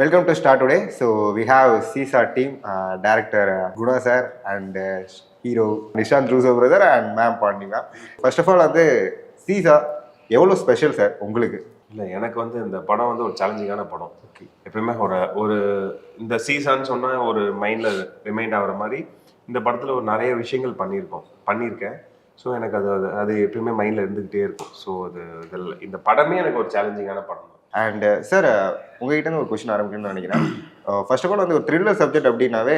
Welcome to Start Today. So we have CSAR team, director Guna sir and hero Nishant Russo brother and ma'am Pandi ma'am. First of all, வந்து CSAR எவ்வளோ special sir உங்களுக்கு? இல்லை, எனக்கு வந்து இந்த படம் வந்து ஒரு சேலஞ்சிங்கான படம். எப்பயுமே ஒரு இந்த சீசான்னு சொன்னால் ஒரு மைண்டில் ரிமைண்ட் ஆகிற மாதிரி இந்த படத்தில் ஒரு நிறைய விஷயங்கள் பண்ணியிருக்கேன். ஸோ எனக்கு அது எப்பயுமே மைண்டில் இருந்துக்கிட்டே இருக்கும். ஸோ இந்த படமே எனக்கு ஒரு சேலஞ்சிங்கான படம். அண்ட் சார், உங்ககிட்ட ஒரு கொஸ்டின் ஆரம்பிக்கணும்னு நினைக்கிறேன். ஃபர்ஸ்ட் ஆஃப் ஆல் வந்து ஒரு த்ரில்லர் சப்ஜெக்ட் அப்படின்னாவே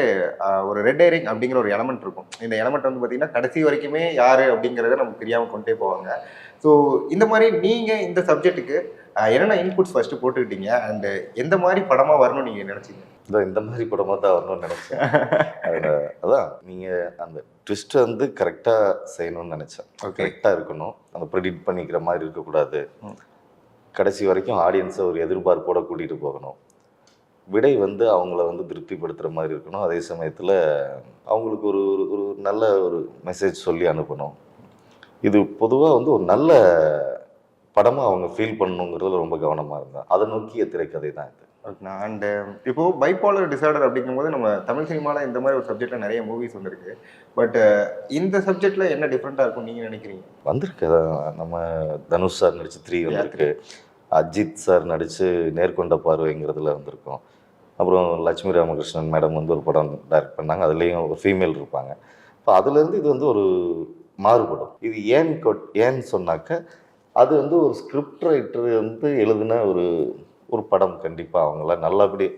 ஒரு ரெட் ஹேரிங் அப்படிங்கிற ஒரு எலமெண்ட் இருக்கும். இந்த எலமெண்ட் வந்து பார்த்தீங்கன்னா கடைசி வரைக்குமே யார் அப்படிங்கிறத நமக்கு தெரியாமல் கொண்டே போவாங்க. ஸோ இந்த மாதிரி நீங்கள் இந்த சப்ஜெக்ட்டுக்கு என்னென்ன இன்புட்ஸ் ஃபர்ஸ்ட் போட்டுக்கிட்டீங்க அண்ட் எந்த மாதிரி படமாக வரணும்னு நீங்கள் நினச்சிங்க? இந்த மாதிரி படமாக தான் வரணும்னு நினச்சேன். அதான் நீங்கள் அந்த ட்விஸ்ட்டை வந்து கரெக்டாக செய்யணும்னு நினச்சேன். கரெக்டாக இருக்கணும், அந்த ப்ரெடிக்ட் பண்ணிக்கிற மாதிரி இருக்கக்கூடாது. கடைசி வரைக்கும் ஆடியன்ஸை ஒரு எதிர்பார்ப்போட கூட்டிகிட்டு போகணும். விடை வந்து அவங்கள வந்து திருப்திப்படுத்துகிற மாதிரி இருக்கணும். அதே சமயத்தில் அவங்களுக்கு ஒரு ஒரு நல்ல ஒரு மெசேஜ் சொல்லி அனுப்பணும். இது பொதுவாக வந்து ஒரு நல்ல படமாக அவங்க ஃபீல் பண்ணணுங்கிறதுல ரொம்ப கவனமாக இருந்தேன். அதை நோக்கிய திரைக்கதை தான் இது. ஓகேண்ணா. அண்ட் இப்போது பைபாலர் டிசார்டர் அப்படிங்கும்போது நம்ம தமிழ் சினிமாவில் இந்த மாதிரி ஒரு சப்ஜெக்டில் நிறைய மூவிஸ் வந்திருக்கு. பட் இந்த சப்ஜெக்டில் என்ன டிஃப்ரெண்ட்டாக இருக்கும் நீங்கள் நினைக்கிறீங்க? வந்திருக்கு. நம்ம தனுஷ் சார் நடித்து 3 வந்திருக்கு. அஜித் சார் நடித்து நேர்கொண்ட பார்வைங்கிறதுல வந்திருக்கோம். அப்புறம் லட்சுமி ராமகிருஷ்ணன் மேடம் வந்து ஒரு படம் டைரக்ட் பண்ணாங்க. அதுலேயும் ஒரு ஃபீமேல் இருப்பாங்க. இப்போ அதுலேருந்து இது வந்து ஒரு மாறுபடும். இது ஏன்னு சொன்னாக்க அது வந்து ஒரு ஸ்கிரிப்ட் ரைட்டர் வந்து எழுதின ஒரு படம். கண்டிப்பாக அவங்களாம்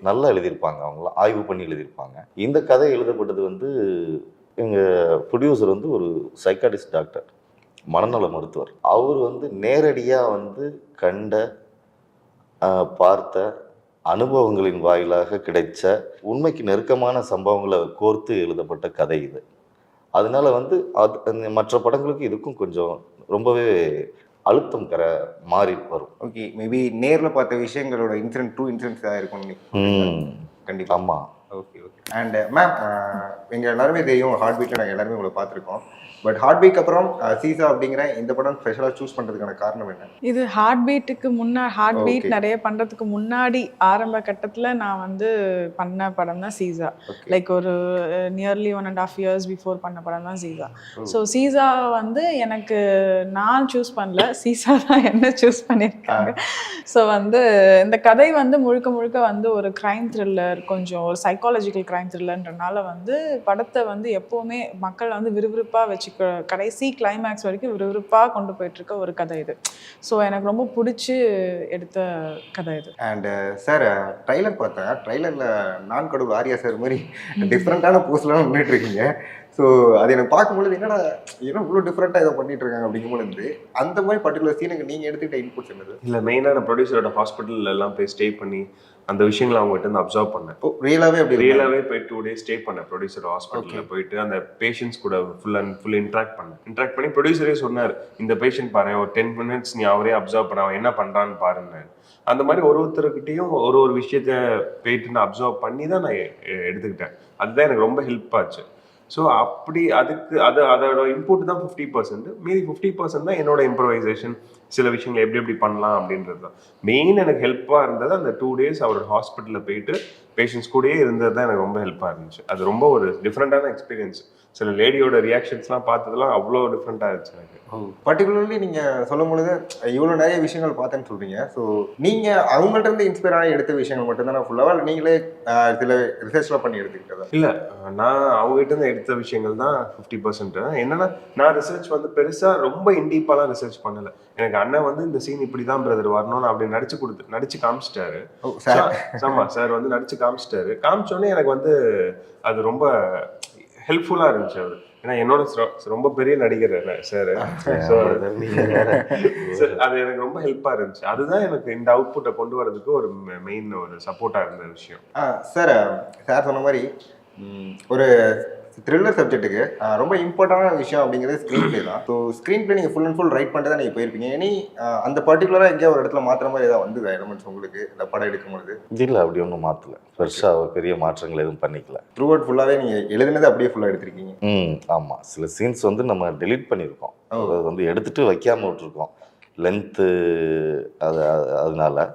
நல்லா எழுதியிருப்பாங்க. அவங்களாம் ஆய்வு பண்ணி எழுதியிருப்பாங்க. இந்த கதை எழுதப்பட்டது வந்து எங்கள் ப்ரொடியூசர் வந்து ஒரு சைக்காட்டிஸ்ட் டாக்டர், மனநல மருத்துவர். அவர் வந்து நேரடியாக வந்து பார்த்த அனுபவங்களின் வாயிலாக கிடைச்ச உண்மைக்கு நெருக்கமான சம்பவங்களை கோர்த்து எழுதப்பட்ட கதை இது. அதனால வந்து மற்ற படங்களுக்கு இதுக்கும் கொஞ்சம் ரொம்பவே அழுத்தம் மாறி வரும். ஓகே, மேபி நேரில் பார்த்த விஷயங்களோட ட்ரூ இன்சிடென்ட்ஸ் தான் இருக்கும். கண்டிப்பாக. ஆமாம். ஓகே. அண்ட் மேம், எங்கள் எல்லாருமே தெரியும், ஹார்ட் பீட்டில் நாங்கள் எல்லாருமே உங்களை பார்த்துருக்கோம். பட் ஹார்ட் பீட் அப்புறம் சீசா அப்படிங்கிற இந்த படம் ஸ்பெஷலாக சூஸ் பண்ணுறதுக்கான காரணம் என்ன? இது ஹார்ட் பீட் நிறைய பண்ணுறதுக்கு முன்னாடி ஆரம்ப கட்டத்தில் நான் வந்து பண்ண படம் தான் சீசா. லைக் ஒரு நியர்லி 1.5 years பிஃபோர் பண்ண படம் தான் சீசா. ஸோ சீசா வந்து எனக்கு நான் சூஸ் பண்ணல, சீசா தான் என்ன சூஸ் பண்ணியிருக்காங்க. ஸோ வந்து இந்த கதை வந்து முழுக்க வந்து ஒரு க்ரைம் த்ரில்லர், கொஞ்சம் ஒரு சைக்காலஜிக்கல் க்ரைம் த்ரில்லர்ன்றனால வந்து படத்தை வந்து எப்போவுமே மக்கள் வந்து விறுவிறுப்பாக வச்சு கடைசி கிளைமேக்ஸ் வரைக்கும் விறுவிறுப்பாக கொண்டு போயிட்டுருக்க ஒரு கதை இது. ஸோ எனக்கு ரொம்ப பிடிச்சி எடுத்த கதை இது. அண்ட் சார், ட்ரைலர் பார்த்தேன். ட்ரைலரில் நான் கடவுள் ஆர்யா சார் மாதிரி டிஃப்ரெண்ட்டான போஸ்ட்லாம் பண்ணிட்டு இருக்கீங்க. ஸோ அது எனக்கு பார்க்கும்பொழுது ஏன்னா இவ்வளோ டிஃப்ரெண்ட்டாக இதை பண்ணிட்டு இருக்காங்க அப்படிங்கும்போது அந்த மாதிரி பர்டிகுலர் சீனுக்கு நீங்கள் எடுத்துக்கிட்ட இன்புட்ஸ் என்னது? இல்லை, மெயினான ப்ரொடியூசரோட ஹாஸ்பிட்டல் எல்லாம் போய் ஸ்டே பண்ணி அந்த விஷயங்களை அவங்ககிட்ட இருந்து அப்சர்வ் பண்ணேன். ரியலாகவே போய் 2 days ஸ்டே பண்ணேன் ப்ரொடியூசர் ஹாஸ்பிட்டலில் போயிட்டு. அந்த பேஷண்ட்ஸ் கூட ஃபுல் இன்ட்ராக்ட் பண்ணி ப்ரொடியூசரே சொன்னார், இந்த பேஷண்ட் பாரு, ஒரு 10 minutes நீ அவரே அப்சர்வ் பண்ண, அவன் என்ன பண்ணுறான்னு பாருங்க. அந்த மாதிரி ஒருத்தருக்கிட்டையும் ஒரு விஷயத்த போயிட்டு நான் அப்சர்வ் பண்ணி தான் நான் எடுத்துக்கிட்டேன். அதுதான் எனக்கு ரொம்ப ஹெல்ப் ஆச்சு. ஸோ அப்படி அதோட இன்புட் தான் 50%. மீதி 50% தான் என்னோட இம்ப்ரவைசேஷன், சில விஷயங்களை எப்படி பண்ணலாம் அப்படின்றது தான் மெயின். எனக்கு ஹெல்ப்பாக இருந்தது அந்த 2 days அவரோட ஹாஸ்பிட்டலில் போயிட்டு பேஷண்ட்ஸ் கூடயே இருந்தது தான் எனக்கு ரொம்ப ஹெல்ப்பாக இருந்துச்சு. அது ரொம்ப ஒரு டிஃப்ரெண்ட்டான எக்ஸ்பீரியன்ஸ். சில லேடியோட ரியாக்ஷன்ஸ்லாம் பார்த்ததுலாம் அவ்வளோ டிஃப்ரெண்ட்டாக இருந்துச்சு எனக்கு. பர்டிகுலர்லி நீங்கள் சொல்லும் பொழுது இவ்வளோ நிறைய விஷயங்கள் பார்த்தேன்னு சொல்கிறீங்க. ஸோ நீங்கள் அவங்கள்ட்ட இருந்து இன்ஸ்பயர் ஆகி எடுத்த விஷயங்கள் மட்டும்தான் ஃபுல்லாக நீங்களே சில ரிசர்ச்லாம் பண்ணி எடுத்துக்கிட்டதா? இல்லை, நான் அவங்ககிட்ட இருந்து எடுத்த விஷயங்கள் தான் 50%. என்னன்னா, நான் ரிசர்ச் வந்து பெருசாக ரொம்ப இன்டீப்பாலாம் ரிசர்ச் பண்ணலை. எனக்கு அண்ணன் வந்து இந்த சீன் இப்படி தான் பிரதர் வரணும்னு அப்படி நடிச்சு காமிச்சிட்டாரு. ஆமாம், சார் வந்து நடிச்சு காமிச்சோடனே எனக்கு வந்து அது ரொம்ப ஹெல்ப்ஃபுல்லாக இருந்துச்சு. அவர் ஏன்னா என்னோட ரொம்ப பெரிய நடிகர் சார். ஸோ அது எனக்கு ரொம்ப ஹெல்ப்பாக இருந்துச்சு. அதுதான் எனக்கு இந்த அவுட்புட்டை கொண்டு வரதுக்கு ஒரு மெயின் ஒரு சப்போர்ட்டாக இருந்த விஷயம். சார் சொன்ன மாதிரி ஒரு த்ரில்லர் சப்ஜெக்ட்டுக்கு ரொம்ப இம்பார்ட்டண்டான விஷயம் அப்படிங்கிறது ஸ்க்ரீன் பிளே தான். ஸோ ஸ்க்ரீன் பிளே நீங்கள் ஃபுல் அண்ட் ஃபுல் ரைட் பண்ணிட்டு தான் நீங்கள் போயிருப்பீங்க. இனி அந்த பர்டிகுலராக எங்கேயா ஒரு இடத்துல மாற்றுற மாதிரி ஏதாவது வந்து எலமெண்ட்ஸ் உங்களுக்கு இந்த படம் எடுக்கும்போது? இல்லை, அப்படி ஒன்றும் மாற்றலை. பெருசாக பெரிய மாற்றங்கள் எதுவும் பண்ணிக்கல. த்ரூ அவுட் ஃபுல்லாகவே நீங்கள் எழுதுனது அப்படியே ஃபுல்லாக எடுத்திருக்கீங்க. ஆமாம். சில சீன்ஸ் வந்து நம்ம டெலீட் பண்ணியிருக்கோம். அது வந்து எடுத்துகிட்டு வைக்காமல் விட்டுருக்கோம் லென்த்து. அதனால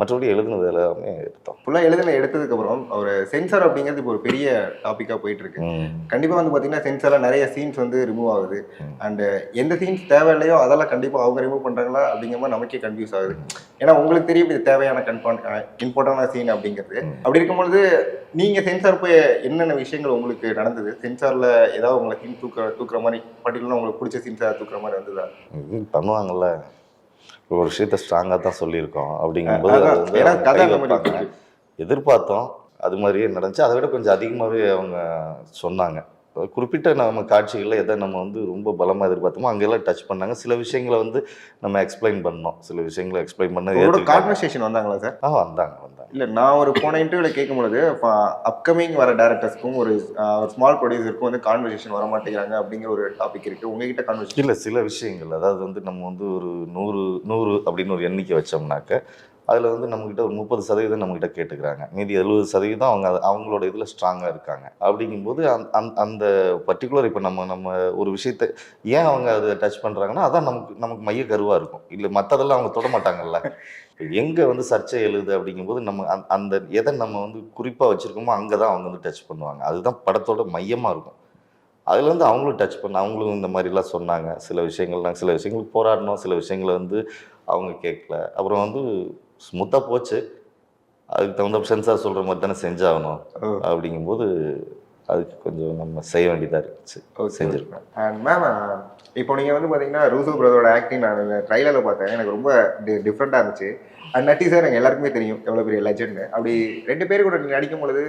மற்றபடி எழுதுனது எல்லாமே எடுத்தோம். ஃபுல்லாக எடுத்ததுக்கப்புறம் ஒரு சென்சார் அப்படிங்கிறது இப்போ ஒரு பெரிய டாப்பிக்காக போயிட்டு இருக்கு. கண்டிப்பாக வந்து பார்த்தீங்கன்னா சென்சாரில் நிறைய சீன்ஸ் வந்து ரிமூவ் ஆகுது. அண்டு எந்த சீன்ஸ் தேவையில்லையோ அதெல்லாம் கண்டிப்பாக அவங்க ரிமூவ் பண்ணுறாங்களா அப்படிங்கிற மாதிரி நமக்கே கன்ஃபியூஸ் ஆகுது. ஏன்னா உங்களுக்கு தெரியும் இது தேவையான இம்பார்ட்டண்டான சீன் அப்படிங்கிறது. அப்படி இருக்கும்பொழுது நீங்கள் சென்சார் போய் என்னென்ன விஷயங்கள் உங்களுக்கு நடந்தது? சென்சாரில் ஏதாவது உங்களை சீன் தூக்குற மாதிரி பர்டிகுலராக உங்களுக்கு பிடிச்ச சீன்ஸாக தூக்குற மாதிரி வந்ததா? பண்ணுவாங்கல்ல, ஒரு விஷயத்த ஸ்ட்ராங்காக தான் சொல்லியிருக்கோம் அப்படிங்கும்போது அது வந்து எதிர்பார்த்தோம், அது மாதிரியே நடந்துச்சு. அதை விட கொஞ்சம் அதிகமாகவே அவங்க சொன்னாங்க. குறிப்பிட்ட நம்ம காட்சிகளில் எதை நம்ம வந்து ரொம்ப பலமாக எதிர்பார்த்தோமோ அங்கெல்லாம் டச் பண்ணாங்க. சில விஷயங்களை வந்து நம்ம எக்ஸ்பிளைன் பண்ணோம். சில விஷயங்களை எக்ஸ்பிளைன் பண்ண கான்வர்சேஷன் வந்தாங்களா சார்? வந்தாங்க. இல்லை, நான் ஒரு போன இன்டர்வியூவில் கேட்கும்பொழுது அப்கமிங் வர டேரக்டர்ஸ்க்கும் ஒரு ஸ்மால் ப்ரொடியூசருக்கும் வந்து கான்வர்சேஷன் வர மாட்டேங்கிறாங்க அப்படிங்கிற ஒரு டாபிக் இருக்குது. உங்ககிட்ட கான்வர்சேஷன் இல்லை, சில விஷயங்கள் அதாவது வந்து நம்ம வந்து ஒரு 100 அப்படின்னு ஒரு எண்ணிக்கை வச்சோம்னாக்க அதில் வந்து நம்மக்கிட்ட ஒரு 30% நம்மக்கிட்ட கேட்டுக்கிறாங்க. மீதி 70% அவங்களோட இதில் ஸ்ட்ராங்காக இருக்காங்க. அப்படிங்கும்போது அந்த பர்டிகுலர் இப்போ நம்ம ஒரு விஷயத்தை ஏன் அவங்க அதை டச் பண்ணுறாங்கன்னா அதான் நமக்கு மைய கருவாக இருக்கும். இல்லை மற்றதெல்லாம் அவங்க தொட மாட்டாங்கல்ல. எங்கே வந்து சர்ச்சை எழுது அப்படிங்கும்போது நம்ம அந்த எதை நம்ம வந்து குறிப்பாக வச்சுருக்கோமோ அங்கே தான் அவங்க வந்து டச் பண்ணுவாங்க. அதுதான் படத்தோட மையமாக இருக்கும். அதில் வந்து அவங்களும் டச் அவங்களும் இந்த மாதிரிலாம் சொன்னாங்க. சில விஷயங்கள் போராடினோம், சில விஷயங்களை வந்து அவங்க கேட்கல. அப்புறம் வந்து ஸ்மூத்தாக போச்சு. அதுக்கு தகுந்த சென்சார் சொல்கிற மாதிரி தானே செஞ்சாகணும். அப்படிங்கும்போது அதுக்கு கொஞ்சம் நம்ம செய்ய வேண்டியதாக இருந்துச்சு. செஞ்சுருக்கோம். அண்ட் மேம், இப்போ நீங்கள் வந்து பார்த்தீங்கன்னா ரூசோ பிரதரோட ஆக்டிங் நான் ட்ரைலரில் பார்த்தேன். எனக்கு ரொம்ப டிஃப்ரெண்ட்டாக இருந்துச்சு. அண்ட் நட்டி சார் எனக்கு எல்லாருக்குமே தெரியும் எவ்வளோ பெரிய லெஜெண்ட். அப்படி 2 பேர் கூட நீங்கள் நடிக்கும் பொழுது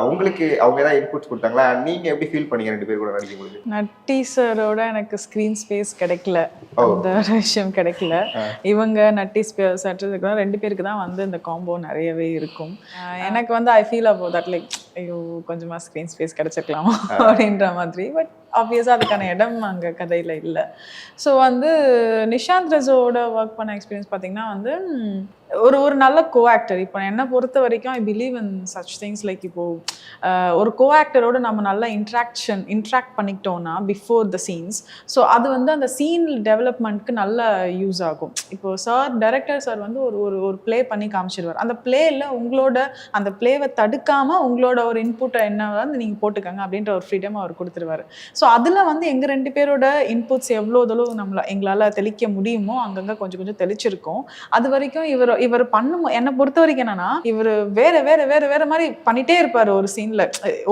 உங்களுக்கு அவங்க ஏதாவது இன்புட்ஸ் கொடுத்தாங்களா? நீங்கள் எப்படி ஃபீல் பண்ணீங்க 2 பேர் கூட நடிக்கும் பொழுது? நட்டி சாரோட எனக்கு ஸ்க்ரீன் ஸ்பேஸ் கிடைக்கல, அந்த விஷயம் கிடைக்கல. இவங்க நட்டி சார் 2 பேருக்கு தான் வந்து இந்த காம்போ நிறையவே இருக்கும். எனக்கு வந்து I feel about that like ஐயோ கொஞ்சமாக ஸ்க்ரீன் ஸ்பேஸ் கிடைச்சிக்கலாமா அப்படின்ற மாதிரி. பட் ஆப்வியஸாக அதுக்கான இடம் அங்கே கதையில் இல்லை. ஸோ வந்து நிஷாந்த் ரஸோட ஒர்க் பண்ண எக்ஸ்பீரியன்ஸ் பார்த்திங்கன்னா வந்து ஒரு நல்ல கோ ஆக்டர். இப்போ என்னை பொறுத்த வரைக்கும் I believe in such things like இப்போது ஒரு கோ ஆக்டரோட நம்ம நல்லா இன்ட்ராக்ட் பண்ணிக்கிட்டோன்னா பிஃபோர் த சீன்ஸ், ஸோ அது வந்து அந்த சீன் டெவலப்மெண்ட்க்கு நல்ல யூஸ் ஆகும். இப்போது டைரக்டர் சார் வந்து ஒரு ப்ளே பண்ணி காமிச்சிடுவார். அந்த பிளேயில் உங்களோட அந்த பிளேவை தடுக்காமல் உங்களோட ஒரு இன்புட்டை என்ன வந்து நீங்கள் போட்டுக்கங்க அப்படின்ற ஒரு ஃப்ரீடம் அவர் கொடுத்துருவார். ஸோ அதில் வந்து எங்கள் 2 பேரோட இன்புட்ஸ் எவ்வளோ எங்களால் தெளிக்க முடியுமோ அங்கங்கே கொஞ்சம் தெளிச்சிருக்கோம். அது வரைக்கும் இவர் என்னை பொறுத்த வரைக்கும் என்னன்னா இவர் வேற மாதிரி பண்ணிட்டே இருப்பாரு.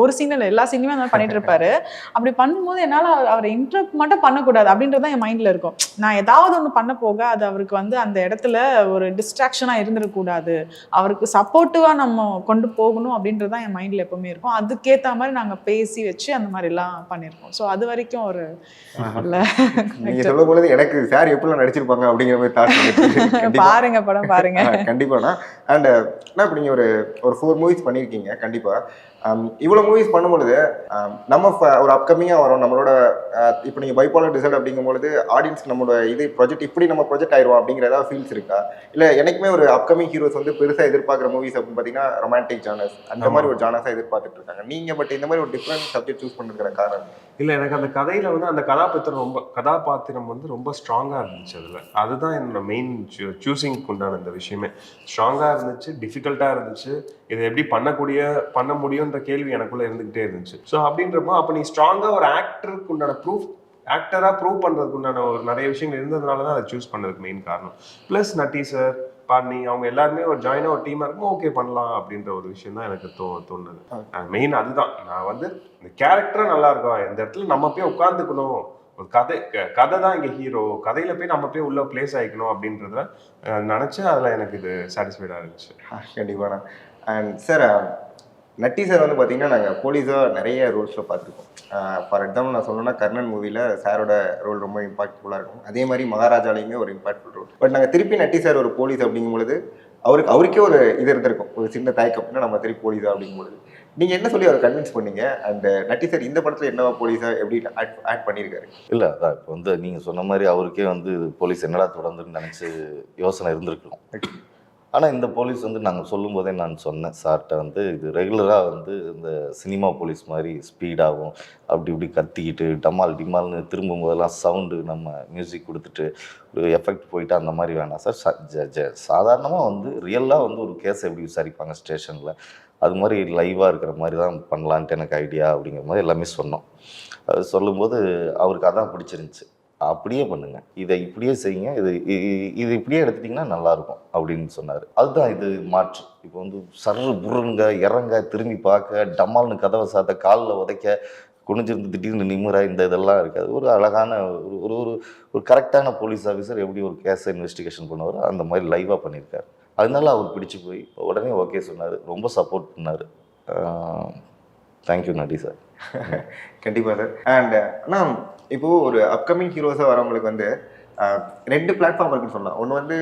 ஒரு சீன்ல எல்லா சீன்லையுமே அந்த மாதிரி பண்ணிட்டு இருப்பாரு. அப்படி பண்ணும்போது என்னால் அவரை இன்டரப்ட் மட்டும் பண்ணக்கூடாது அப்படின்றதான் என் மைண்ட்ல இருக்கும். நான் ஏதாவது ஒன்று பண்ண போக அது அவருக்கு வந்து அந்த இடத்துல ஒரு டிஸ்ட்ராக்ஷனாக இருந்துடக்கூடாது, அவருக்கு சப்போர்ட்டிவா நம்ம கொண்டு போகணும் அப்படின்றதான் என் மைண்ட்ல எப்பவுமே இருக்கும். அதுக்கேற்ற மாதிரி நாங்கள் பேசி வச்சு அந்த மாதிரிலாம் பண்ணியிருக்கோம். ஸோ அது வரைக்கும் ஒரு நீங்க சொல்லும் பொழுது எனக்கு சார் எப்படிலாம் நடிச்சிருப்பாங்க அப்படிங்கிற மாதிரி தாட் பாருங்க, படம் பாருங்க கண்டிப்பாண்ணா. அண்ட் இப்போ நீங்கள் ஒரு 4 மூவிஸ் பண்ணியிருக்கீங்க. கண்டிப்பாக இவ்வளோ மூவிஸ் பண்ணும்பொழுது நம்ம ஒரு அப்கமிங்காக வரும் நம்மளோட இப்போ நீங்கள் பைபாலர் டிசைட் அப்படிங்கும்பொழுது ஆடியன்ஸ்க்கு நம்மளோட இது ப்ராஜெக்ட் இப்படி நம்ம ப்ராஜெக்ட் ஆயிடுவோம் அப்படிங்கிற ஏதாவது ஃபீல்ஸ் இருக்கா? இல்லை எனக்குமே ஒரு அப்கமிங் ஹீரோஸ் வந்து பெருசாக எதிர்பார்க்குற மூவிஸ் அப்படின்னு பார்த்தீங்கன்னா ரொமான்டிக் ஜானர்ஸ் அந்த மாதிரி ஒரு ஜானர்ஸாக எதிர்பார்த்துட்டு இருக்காங்க. நீங்கள் பட் இந்த மாதிரி ஒரு டிஃப்ரெண்ட் சப்ஜெக்ட் சூஸ் பண்ணிருக்கிற காரணம் இல்லை, எனக்கு அந்த கதையில் வந்து அந்த கதாபாத்திரம் வந்து ரொம்ப ஸ்ட்ராங்காக இருந்துச்சு. அதுதான் என்னோட மெயின் சூஸிங்க்கு உண்டான இந்த விஷயமே. ஸ்ட்ராங்காக இருந்துச்சு, டிஃபிகல்ட்டாக இருந்துச்சு. இதை எப்படி பண்ண முடியுன்ற கேள்வி எனக்குள்ளே இருந்துகிட்டே இருந்துச்சு. ஸோ அப்படின்றப்போ அப்போ நீ ஸ்ட்ராங்காக ஒரு ஆக்டருக்கு உண்டான ஆக்டராக ப்ரூவ் பண்ணுறதுக்கு உண்டான ஒரு நிறைய விஷயங்கள் இருந்ததுனால தான் அதை சூஸ் பண்ணதுக்கு மெயின் காரணம். ப்ளஸ் நட்டி சார், பாட்னி அவங்க எல்லாருமே ஒரு ஜாயினாக ஒரு டீமாக இருக்கும், ஓகே பண்ணலாம் அப்படின்ற ஒரு விஷயம் தான் எனக்கு தோணுது. மெயின் அதுதான். நான் வந்து இந்த கேரக்டராக நல்லா இருக்கும், இந்த இடத்துல நம்ம போய் உட்காந்துக்கணும், ஒரு கதை தான் இங்கே ஹீரோ, கதையில் போய் நம்ம போய் உள்ள பிளேஸ் ஆகிக்கணும் அப்படின்றத நினச்சி அதில் எனக்கு இது சாட்டிஸ்ஃபைடாக இருந்துச்சு. கண்டிப்பாண்ணா. அண்ட் சார் நட்டி சார் வந்து பார்த்தீங்கன்னா நாங்கள் போலீஸாக நிறைய ரோல்ஸில் பார்த்துருக்கோம். ஃபார் எக்ஸாம்பிள் நான் சொல்லணும்னா கர்ணன் மூவியில் சாரோட ரோல் ரொம்ப இம்பாக்ட்ஃபுல்லாக இருக்கும். அதே மாதிரி மகாராஜாலையுமே ஒரு இம்பாக்ட்ஃபுல் ரோல். பட் நாங்கள் திருப்பி நட்டி சார் ஒரு போலீஸ் அப்படிங்கும்பொழுது அவருக்கே ஒரு இது இருந்திருக்கும், ஒரு சின்ன தயக்கம்னா நம்ம திருப்பி போலீஸா அப்படிங்கும்பொழுது நீங்கள் என்ன சொல்லி அவரை கன்வின்ஸ் பண்ணீங்க? அண்ட் நட்டி சார் இந்த படத்தில் என்னவா போலீஸா எப்படி ஆட் பண்ணியிருக்காரு? இல்லை, அதான் இப்போ வந்து நீங்கள் சொன்ன மாதிரி அவருக்கே வந்து போலீஸ் என்னடா தொடர்ந்துன்னு நினச்சி யோசனை இருந்திருக்கணும். ஆனால் இந்த போலீஸ் வந்து நாங்கள் சொல்லும்போதே நான் சொன்னேன் சார்கிட்ட வந்து இது ரெகுலராக வந்து இந்த சினிமா போலீஸ் மாதிரி ஸ்பீடாகவும் அப்படி இப்படி கத்திக்கிட்டு டமால் டிமால்னு திரும்பும் போதெல்லாம் சவுண்டு நம்ம மியூசிக் கொடுத்துட்டு ஒரு எஃபெக்ட் போயிட்டு அந்த மாதிரி வேணாம் சார். சாதாரணமாக வந்து ரியலாக வந்து ஒரு கேஸ் எப்படி விசாரிப்பாங்க ஸ்டேஷனில் அது மாதிரி லைவாக இருக்கிற மாதிரி தான் பண்ணலான்ட்டு எனக்கு ஐடியா அப்படிங்கிற மாதிரி எல்லாமே சொன்னோம். அது சொல்லும்போது அவருக்கு அதான் பிடிச்சிருந்துச்சு. அப்படியே பண்ணுங்க, இதை இப்படியே செய்யுங்க, இது இப்படியே எடுத்துட்டிங்கன்னா நல்லாயிருக்கும் அப்படின்னு சொன்னார். அதுதான் இது மாற்று. இப்போ வந்து சர்ரு புருங்க இறங்க திரும்பி பார்க்க டமால்னு கதவை சாத்த காலில் உதைக்க குனிஞ்சிருந்து திடீர்னு நிமிர இந்த இதெல்லாம் இருக்காது. ஒரு அழகான ஒரு ஒரு ஒரு கரெக்டான போலீஸ் ஆஃபீஸர் எப்படி ஒரு கேஸை இன்வெஸ்டிகேஷன் பண்ணுவாரோ அந்த மாதிரி லைவாக பண்ணியிருக்காரு. அதனால அவர் பிடிச்சி போய் உடனே ஓகே சொன்னார், ரொம்ப சப்போர்ட் பண்ணார். தேங்க்யூ நடி சார். கண்டிப்பாக சார். அண்ட் ஆனால் இப்போது ஒரு அப்கமிங் ஹீரோஸாக வரவங்களுக்கு வந்து 2 பிளாட்ஃபார்ம் இருக்குன்னு சொல்லலாம். ஒன்று வந்து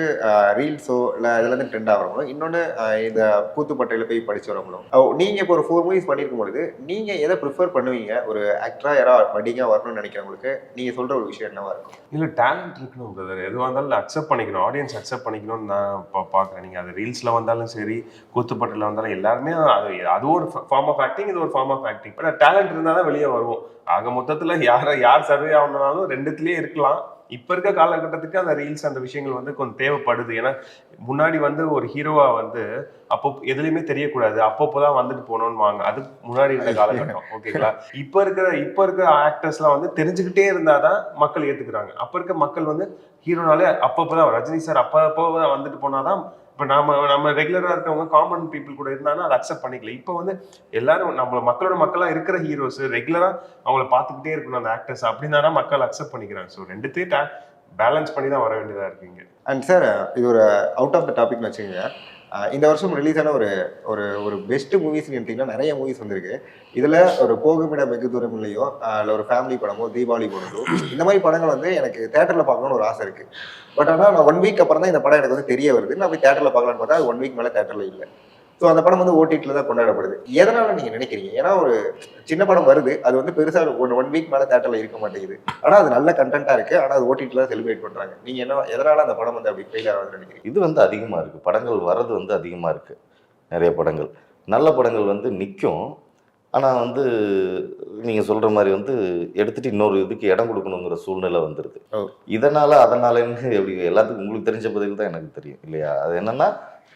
ரீல்ஸோ இல்லை இதுலேருந்து ட்ரெண்ட் ஆகிறவங்களும், இன்னொன்று இந்த கூத்துப்பட்டையில் போய் படிச்சு வரவங்களும். நீங்கள் இப்போ ஒரு 4 மூவிஸ் பண்ணியிருக்கும் பொழுது நீங்கள் எதை ப்ரிஃபர் பண்ணுவீங்க? ஒரு ஆக்டராக யாராவது பட்டிங்காக வரணும்னு நினைக்கிறவங்களுக்கு நீங்கள் சொல்கிற ஒரு விஷயம் என்னவா இருக்கும்? இல்லை, டேலண்ட் இருக்கணும் பிரதர். எதுவாக இருந்தாலும் அக்செப்ட் பண்ணிக்கணும், ஆடியன்ஸ் அக்செப்ட் பண்ணிக்கணும்னு நான் பார்க்குறேன். நீங்கள் அது ரீல்ஸில் வந்தாலும் சரி, கூத்துப்பட்டில் வந்தாலும் எல்லாருமே அது ஒரு ஃபார்ம் ஆஃப் ஆக்டிங், இது ஒரு form of acting. But talent இருந்தால் தான் வெளியே வருவோம். ஆக மொத்தத்தில் யார் சர்வே ஆகணும்னாலும் 2த்துலேயே இருக்கலாம். இப்போ இருக்க காலகட்டத்துக்கு அந்த ரீல்ஸ் அந்த விஷயங்கள் வந்து கொஞ்சம் தேவைப்படுது. ஏன்னா முன்னாடி வந்து ஒரு ஹீரோவா வந்து அப்போ எதுலையுமே தெரியக்கூடாது, அப்பப்போதான் வந்துட்டு போனோம்னு வாங்க, அது முன்னாடி இருந்த காலகட்டம். ஓகேங்களா? இப்போ இருக்கிற ஆக்டர்ஸ்லாம் வந்து தெரிஞ்சுக்கிட்டே இருந்தாதான் மக்கள் ஏத்துக்கிறாங்க. அப்ப இருக்க மக்கள் வந்து ஹீரோனாலே அப்பப்போதான், ரஜினி சார் அப்பப்போதான் வந்துட்டு போனாதான். இப்போ நம்ம ரெகுலராக இருக்கவங்க காமன் பீப்புள் கூட இருந்தாலும் அதை அக்செப்ட் பண்ணிக்கல. இப்போ வந்து எல்லாரும் நம்ம மக்களோட மக்களாக இருக்கிற ஹீரோஸ் ரெகுலராக அவங்கள பார்த்துக்கிட்டே இருக்கணும் அந்த ஆக்டர்ஸ், அப்படின்னா மக்கள் அக்செப்ட் பண்ணிக்கிறாங்க. ஸோ 2த்தையும் பேலன்ஸ் பண்ணி தான் வர வேண்டியதாக இருக்குங்க. அண்ட் சார், இது ஒரு அவுட் ஆஃப் த டாபிக்னு வச்சுக்கோங்க. இந்த வருஷம் ரிலீஸ் ஆன ஒரு பெஸ்ட் மூவிஸ்ன்னு எடுத்திங்கன்னா நிறைய மூவிஸ் வந்திருக்கு. இதில் ஒரு போகுமிட வெகு தூரம் இல்லையோ, இல்லை ஒரு ஃபேமிலி படமோ, தீபாவளி படமோ, இந்த மாதிரி படங்கள் வந்து எனக்கு தேட்டரில் பார்க்கணுன்னு ஒரு ஆசை இருக்குது. பட் ஆனால் நான் 1 வீக் அப்புறம் தான் இந்த படம் எனக்கு வந்து தெரிய வருது. நான் போய் தேட்டரில் பார்க்கலான்னு பார்த்தா அது 1 வீக் மேலே தேட்டரில் இல்லை. ஸோ அந்த படம் வந்து ஓடிடியில் தான் கொண்டாடப்படுது. எதனால் நீங்கள் நினைக்கிறீங்க? ஏன்னா ஒரு சின்ன படம் வருது, அது வந்து பெருசாக 1 வீக் மேலே தேட்டரில் இருக்க மாட்டேங்குது. ஆனால் அது நல்ல கண்டென்ட்டாக இருக்குது, ஆனால் அது ஓடிடியில் தான் செலிப்ரேட் பண்ணுறாங்க. நீங்கள் எதனால் அந்த படம் வந்து அப்படி ஃபெயில் ஆகுதுன்னு நினைக்கிறீங்க? இது வந்து அதிகமாக இருக்குது, படங்கள் வர்றது வந்து அதிகமாக இருக்குது. நிறைய படங்கள், நல்ல படங்கள் வந்து நிற்கும். ஆனால் வந்து நீங்கள் சொல்கிற மாதிரி வந்து எடுத்துகிட்டு இன்னொரு இதுக்கு இடம் கொடுக்கணுங்கிற சூழ்நிலை வந்துடுது. அதனாலன்னு எப்படி எல்லாத்துக்கும் உங்களுக்கு தெரிஞ்ச பதில் தான் எனக்கு தெரியும் இல்லையா? அது என்னென்னா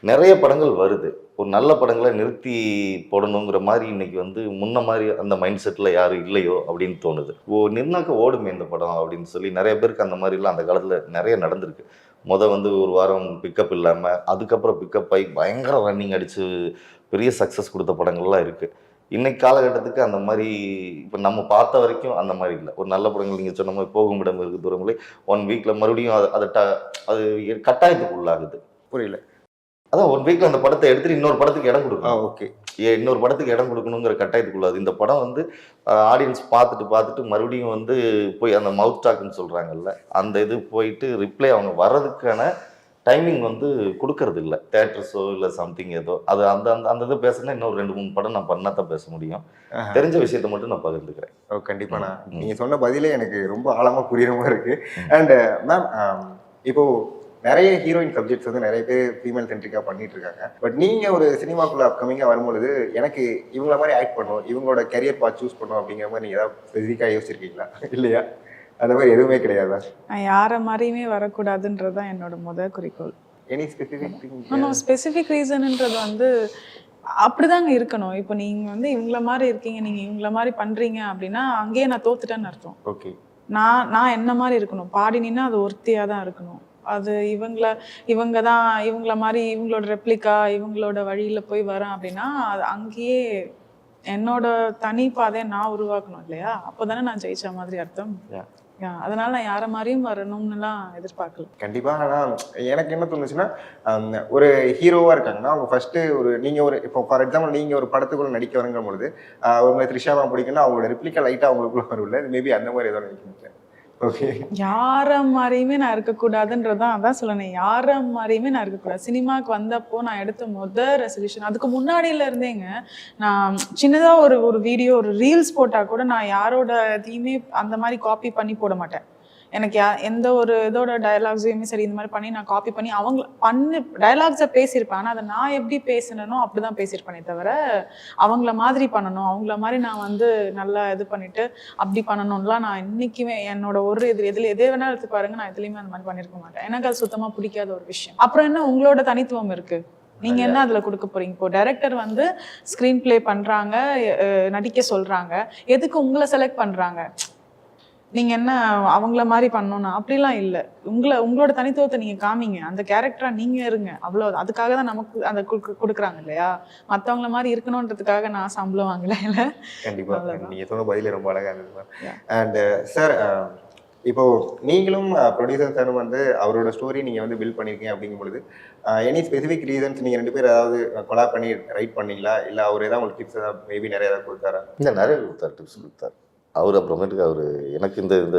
நிறைய படங்கள் வருது, ஒரு நல்ல படங்களை நிறுத்தி போடணுங்கிற மாதிரி இன்னைக்கு வந்து முன்ன மாதிரி அந்த மைண்ட் செட்டில் யாரும் இல்லையோ அப்படின்னு தோணுது. நின்னாக்க ஓடுமே இந்த படம் அப்படின்னு சொல்லி நிறைய பேருக்கு அந்த மாதிரிலாம் அந்த காலத்தில் நிறைய நடந்திருக்கு. வந்து ஒரு வாரம் பிக்கப் இல்லாமல் அதுக்கப்புறம் பிக்கப் ஆகி பயங்கர ரன்னிங் அடித்து பெரிய சக்ஸஸ் கொடுத்த படங்கள்லாம் இருக்குது. இன்னைக்கு காலகட்டத்துக்கு அந்த மாதிரி இப்போ நம்ம பார்த்த வரைக்கும் அந்த மாதிரி இல்லை. ஒரு நல்ல படங்கள் நீங்கள் சொன்ன மாதிரி போகும் இடம் இருக்குது தூரங்களே 1 வீக்கில் மறுபடியும் அது கட்டாயத்துக்கு உள்ளாகுது. புரியல. அதான் 1 வீக்கில் அந்த படத்தை எடுத்துட்டு இன்னொரு படத்துக்கு இடம் கொடுக்கணும். ஓகே, இன்னொரு படத்துக்கு இடம் கொடுக்கணுங்கிற கட்டாயத்துக்குள்ளாது. இந்த படம் வந்து ஆடியன்ஸ் பார்த்துட்டு மறுபடியும் வந்து போய் அந்த மவுத் டாக்னு சொல்கிறாங்கல்ல, அந்த இது போயிட்டு ரிப்ளை அவங்க வர்றதுக்கான டைமிங் வந்து கொடுக்கறது இல்லை. தேட்டர்ஸோ இல்லை சம்திங் ஏதோ அது அந்த இது பேசுனா இன்னொரு 2-3 படம் நான் பண்ணா தான் பேச முடியும். தெரிஞ்ச விஷயத்த மட்டும் நான் பகிர்ந்துக்கிறேன். கண்டிப்பாக. நான் நீங்கள் சொன்ன பதிலே எனக்கு ரொம்ப ஆழமாக புரியுற மாதிரி இருக்குது. அண்ட் மேம், இப்போது நிறைய ஹீரோயின் சப்ஜெக்ட்ஸ் வந்து நிறைய பேர் ஃபீமேல் சென்ட்ரிக்காக பண்ணிட்டு இருக்காங்க. பட் நீங்கள் ஒரு சினிமாக்குள்ளே அப்கமிங்காக வரும்பொழுது எனக்கு இவங்கள மாதிரி ஆக்ட் பண்ணணும், இவங்களோட கெரியர் பார்த்து சூஸ் பண்ணணும் அப்படிங்கிற மாதிரி நீங்கள் ஏதாவது ஸ்பெசிஃபிக்காக யோசிச்சிருக்கீங்களா? இல்லையா? அந்த மாதிரி எதுவுமே கிடையாதா? நான் யாரை மாதிரியுமே வரக்கூடாதுன்றது தான் என்னோட முதல் குறிக்கோள். Any specific thing? ஸ்பெசிஃபிக் ரீசன்ன்றது வந்து அப்படிதாங்க இருக்கணும். இப்போ நீங்கள் வந்து இவங்கள மாதிரி இருக்கீங்க, நீங்கள் இவங்கள மாதிரி பண்ணுறீங்க அப்படின்னா அங்கேயே நான் தோத்துட்டேன்னு அர்த்தம். ஓகே, நான் என்ன மாதிரி இருக்கணும், பாடினா அது ஒருத்தியாக தான் இருக்கணும். அது இவங்க தான் இவங்கள மாதிரி இவங்களோட ரெப்ளிகா இவங்களோட வழியில் போய் வரேன் அப்படின்னா அது அங்கேயே என்னோட தனி பாதையை நான் உருவாக்கணும் இல்லையா? அப்போ தானே நான் ஜெயிச்ச மாதிரி அர்த்தம். அதனால நான் யாரை மாதிரியும் வரணும்னுலாம் எதிர்பார்க்கல. கண்டிப்பாக. ஆனால் எனக்கு என்ன தோணுச்சுன்னா, ஒரு ஹீரோவாக இருக்காங்கன்னா அவங்க ஃபஸ்ட்டு நீங்கள் இப்போ ஃபார் எக்ஸாம்பிள் நீங்கள் ஒரு படத்துக்குள்ள நடிக்க வரங்கிற பொழுது அவங்க த்ரிஷாமா பிடிக்குன்னா அவங்களோட ரெப்ளிகா லைட்டாக அவங்களுக்குள்ள வரும்ல, மேபி அந்த மாதிரி ஏதோ நினைக்கிறேன். ஓகே, யார மாதிரியுமே நான் இருக்கக்கூடாதுன்றதான் அதான் சொல்லணும். யார மாதிரியுமே நான் இருக்கக்கூடாது. சினிமாவுக்கு வந்தப்போ நான் எடுத்த முதல் ரெசல்யூஷன், அதுக்கு முன்னாடியில இருந்தேங்க, நான் சின்னதாக ஒரு வீடியோ ஒரு ரீல்ஸ் போட்டால் கூட நான் யாரோட இதையுமே அந்த மாதிரி காப்பி பண்ணி போட மாட்டேன். எனக்கு எந்த ஒரு இதோட டயலாக்ஸையுமே சரி இந்த மாதிரி பண்ணி நான் காப்பி பண்ணி அவங்க டயலாக்ஸை பேசியிருப்பேன். ஆனால் அதை நான் எப்படி பேசினனோ அப்படிதான் பேசியிருப்பேனே தவிர அவங்கள மாதிரி பண்ணணும், அவங்கள மாதிரி நான் வந்து நல்லா இது பண்ணிட்டு அப்படி பண்ணணும்லாம் நான் இன்னைக்குமே என்னோட ஒரு எதில் எதே வேணாலும் எடுத்து பாருங்க, நான் எதுலையுமே அந்த மாதிரி பண்ணியிருக்க மாட்டேன். எனக்கு அது சுத்தமாக பிடிக்காத ஒரு விஷயம். அப்புறம் என்ன உங்களோட தனித்துவம் இருக்கு, நீங்க என்ன அதுல கொடுக்க போறீங்க? இப்போ டைரக்டர் வந்து ஸ்கிரீன் பிளே பண்றாங்க, நடிக்க சொல்றாங்க, எதுக்கு உங்களை செலக்ட் பண்றாங்க? நீங்க என்ன அவங்கள மாதிரி பண்ணணும்னா அப்படிலாம் இல்லை. உங்களோட தனித்துவத்தை நீங்க காமிங்க, அந்த கேரக்டரா நீங்க இருங்க, அவ்வளோ. அதுக்காக தான் நமக்கு அந்த கொடுக்குறாங்க இல்லையா? மற்றவங்கள மாதிரி இருக்கணுன்றதுக்காக நான் சம்பளம் வாங்கல. இல்லை, கண்டிப்பா நீங்க சொன்ன பதிலே ரொம்ப அழகா இருந்தது. அண்ட் சார், இப்போ நீங்களும் ப்ரொடியூசர் சாரும் வந்து அவரோட ஸ்டோரி நீங்க வந்து பில்ட் பண்ணிருக்கீங்க அப்படிங்கும் பொழுது எனி ஸ்பெசிஃபிக் ரீசன்ஸ் நீங்க 2 பேர் ஏதாவது கொலாப் பண்ணி ரைட் பண்ணீங்களா, இல்ல அவர் ஏதாவது உங்களுக்கு டிப்ஸ் ஏதாவது மேபி நிறைய ஏதாவது கொடுத்தாரா? இல்லை, நிறைய கொடுத்தாரு, டிப்ஸ் கொடுத்தாரு அவர். அப்புறமேட்டுக்கு அவர் எனக்கு இந்த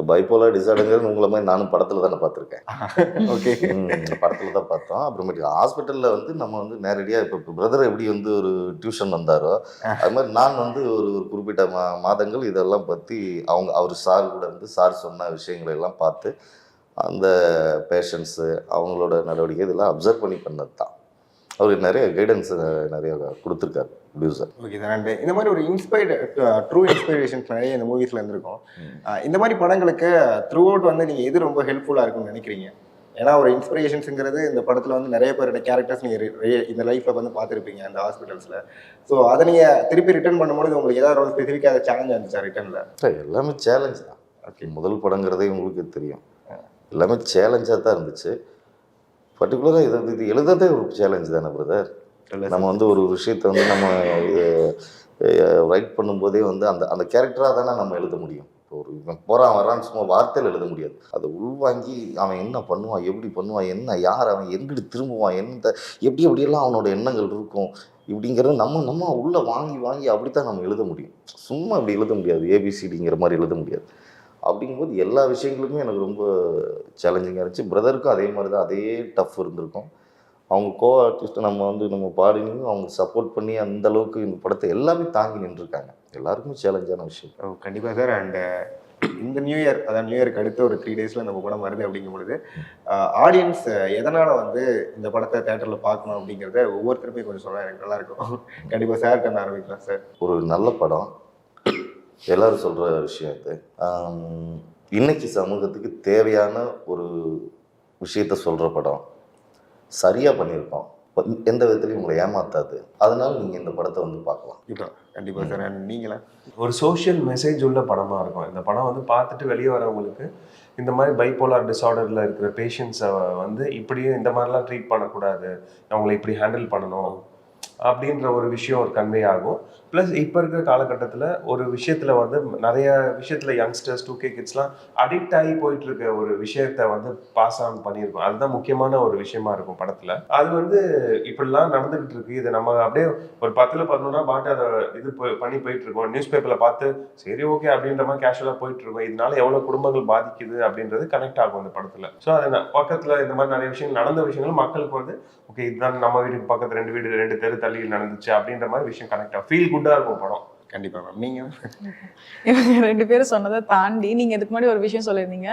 பைப்போலார் டிசார்டருங்கிறது உங்களை மாதிரி நானும் படத்தில் தானே பார்த்துருக்கேன். ஓகே, படத்தில் தான் பார்த்தோம். அப்புறமேட்டுக்கு ஹாஸ்பிட்டலில் வந்து நம்ம வந்து நேரடியாக இப்போ பிரதர் எப்படி வந்து ஒரு டியூஷன் வந்தாரோ அது மாதிரி நான் வந்து ஒரு குறிப்பிட்ட மாதங்கள் இதெல்லாம் பற்றி அவர் சார் கூட இருந்து சார் சொன்ன விஷயங்களை எல்லாம் பார்த்து அந்த பேஷண்ட்ஸு அவங்களோட நடவடிக்கை இதெல்லாம் அப்சர்வ் பண்ணி பண்ணது தான். அவருக்கு நிறைய கைடன்ஸ் நிறைய கொடுத்துருக்காரு ப்ரொடியூசர். Okay sir. அண்ட் இந்த மாதிரி ஒரு ட்ரூ இன்ஸ்பிரேஷன்ஸ் நிறைய இந்த மூவிஸ்ல இருந்திருக்கும். இந்த மாதிரி படங்களுக்கு த்ரூ அவுட் வந்து நீங்க எது ரொம்ப ஹெல்ப்ஃபுல்லா இருக்கும்னு நினைக்கிறீங்க? ஏன்னா ஒரு இன்ஸ்பிரேஷன்ஸுங்கிறது இந்த படத்துல வந்து நிறைய பேரோட கேரக்டர்ஸ் நீங்க இந்த லைஃப்ல வந்து பார்த்துருப்பீங்க அந்த ஹாஸ்பிட்டல்ஸ்ல. ஸோ அதை நீங்க திருப்பி ரிட்டர்ன் பண்ணும்போது உங்களுக்கு ஏதாவது ஒரு ஸ்பெசிஃபிக்காக சேலஞ்ச் இருந்துச்சா ரிட்டர்ன்ல? எல்லாமே சேலஞ்ச் தான். ஓகே, முதல் படங்கிறதே உங்களுக்கு தெரியும், எல்லாமே சேலஞ்சாக தான் இருந்துச்சு. பர்டிகுலராக இது எழுதுறதே ஒரு சேலஞ்சு தானே பிரதர். நம்ம வந்து ஒரு விஷயத்தை வந்து நம்ம ரைட் பண்ணும்போதே வந்து அந்த கேரக்டராக தானே நம்ம எழுத முடியும். இப்போ ஒரு இவன் போகிறான் வரான்னு சும்மா வார்த்தையில் எழுத முடியாது. அதை உள்வாங்கி அவன் என்ன பண்ணுவான், எப்படி பண்ணுவான், என்ன யார் அவன், எங்கிட்டு திரும்புவான், எப்படியெல்லாம் அவனோட எண்ணங்கள் இருக்கும் இப்படிங்கிறத நம்ம உள்ளே வாங்கி அப்படித்தான் நம்ம எழுத முடியும். சும்மா அப்படி எழுத முடியாது, ஏபிசிடிங்கிற மாதிரி எழுத முடியாது. அப்படிங்கும்போது எல்லா விஷயங்களுமே எனக்கு ரொம்ப சேலஞ்சிங்காக இருந்துச்சு. பிரதருக்கும் அதே மாதிரி தான், அதே டஃப் இருந்திருக்கும். அவங்க கோ ஆர்டிஸ்ட்டை நம்ம பாடினியும் அவங்க சப்போர்ட் பண்ணி அந்த அளவுக்கு இந்த படத்தை எல்லாமே தாங்கி நின்றுருக்காங்க. எல்லாருக்குமே சேலஞ்சான விஷயம். கண்டிப்பாக சார். அண்ட் இந்த நியூ இயர், அதாவது நியூ இயருக்கு அடுத்த ஒரு 3 டேஸில் நம்ம படம் வருது அப்படிங்கும் பொழுது ஆடியன்ஸ் எதனால் வந்து இந்த படத்தை தேட்டரில் பார்க்கணும் அப்படிங்கிறத ஒவ்வொருத்தருமே கொஞ்சம் சொன்னால் எனக்கு நல்லாயிருக்கும். கண்டிப்பாக சார் கண்ண ஆரம்பிக்கலாம் சார். ஒரு நல்ல படம், எல்லாரும் சொல்கிற விஷயம் இது. இன்னைக்கு சமூகத்துக்கு தேவையான ஒரு விஷயத்த சொல்கிற படம், சரியாக பண்ணியிருக்கோம், எந்த விதத்துலையும் உங்களை ஏமாத்தாது. அதனால நீங்கள் இந்த படத்தை வந்து பார்க்கலாம். இப்போ கண்டிப்பாக சார். நீங்களா? ஒரு சோஷியல் மெசேஜ் உள்ள படமாக இருக்கும் இந்த படம். வந்து பார்த்துட்டு வெளியே வரவங்களுக்கு இந்த மாதிரி பைப்போலார் டிஸார்டரில் இருக்கிற பேஷண்ட்ஸை வந்து இப்படியும் இந்த மாதிரிலாம் ட்ரீட் பண்ணக்கூடாது, அவங்களை இப்படி ஹேண்டில் பண்ணணும் அப்படின்ற ஒரு விஷயம் ஒரு கன்வே ஆகும். ப்ளஸ் இப்போ இருக்கிற காலகட்டத்தில் ஒரு விஷயத்தில் வந்து நிறைய விஷயத்தில் யங்ஸ்டர்ஸ் 2K கிட்ஸ்லாம் அடிக்ட் ஆகி போயிட்டு இருக்க ஒரு விஷயத்த வந்து பாஸ் ஆன் பண்ணியிருக்கோம். அதுதான் முக்கியமான ஒரு விஷயமா இருக்கும் படத்தில். அது வந்து இப்படிலாம் நடந்துகிட்டு இருக்கு, இதை நம்ம அப்படியே ஒரு 10-11 பாட்டு அதை இது பண்ணி போயிட்டு இருக்கோம். நியூஸ் பேப்பரில் பார்த்து சரி ஓகே அப்படின்ற மாதிரி கேஷுவலாக போயிட்டு இருக்கோம். இதனால எவ்வளோ குடும்பங்கள் பாதிக்குது அப்படின்றது கனெக்ட் ஆகும் அந்த படத்தில். ஸோ அது பக்கத்தில் இந்த மாதிரி நிறைய விஷயங்கள் நடந்த விஷயங்கள் மக்களுக்கு வந்து ஓகே இதுதான் நம்ம வீட்டுக்கு பக்கத்து 2 வீடு 2 தெரு தள்ளி நடந்துச்சு அப்படின்ற மாதிரி விஷயம் கனெக்ட் ஆகும். ஃபீல் குட்டா இருக்கும் படம். கண்டிப்பா மேம். நீங்க இவங்க 2 பேரும் சொன்னதை தாண்டி நீங்க இதுக்கு முன்னாடி ஒரு விஷயம் சொல்லியிருந்தீங்க,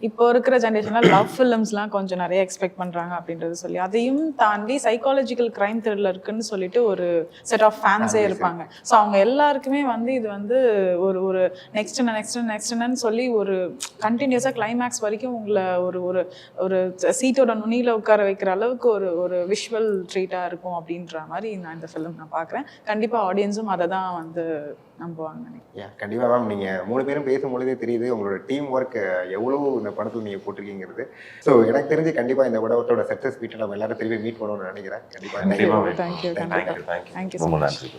இப்போ இருக்கிற ஜென்ரேஷன்ல லவ் ஃபிலிம்ஸ்லாம் கொஞ்சம் நிறைய எக்ஸ்பெக்ட் பண்றாங்க அப்படின்றது சொல்லி, அதையும் தாண்டி சைக்காலஜிக்கல் கிரைம் த்ரில்லருக்குன்னு சொல்லிட்டு ஒரு செட் ஆஃப் ஃபேன்ஸே இருப்பாங்க. ஸோ அவங்க எல்லாருக்குமே வந்து இது வந்து ஒரு நெக்ஸ்ட்னு சொல்லி ஒரு கண்டினியூஸாக கிளைமேக்ஸ் வரைக்கும் உங்களை ஒரு சீட்டோட நுனியில் உட்கார வைக்கிற அளவுக்கு ஒரு விஷுவல் ட்ரீட்டாக இருக்கும் அப்படின்ற மாதிரி நான் இந்த ஃபிலிம் நான் பார்க்குறேன். கண்டிப்பாக ஆடியன்ஸும் அதை தான் வந்து நம்புவாங்க. கண்டிப்பாக மேம். நீங்கள் 3 பேரும் பேசும்பொழுதே தெரியுது உங்களோட டீம் ஒர்க் எவ்வளோ இந்த படத்தில் நீங்கள் போட்டிருக்கீங்கிறது. ஸோ எனக்கு தெரிஞ்சு கண்டிப்பாக இந்த படத்தோட சக்ஸஸ் மீட்டை நம்ம எல்லாரும் திரும்பி மீட் பண்ணணும்னு நினைக்கிறேன். கண்டிப்பாக தேங்க்யூ. ரொம்ப நன்றி.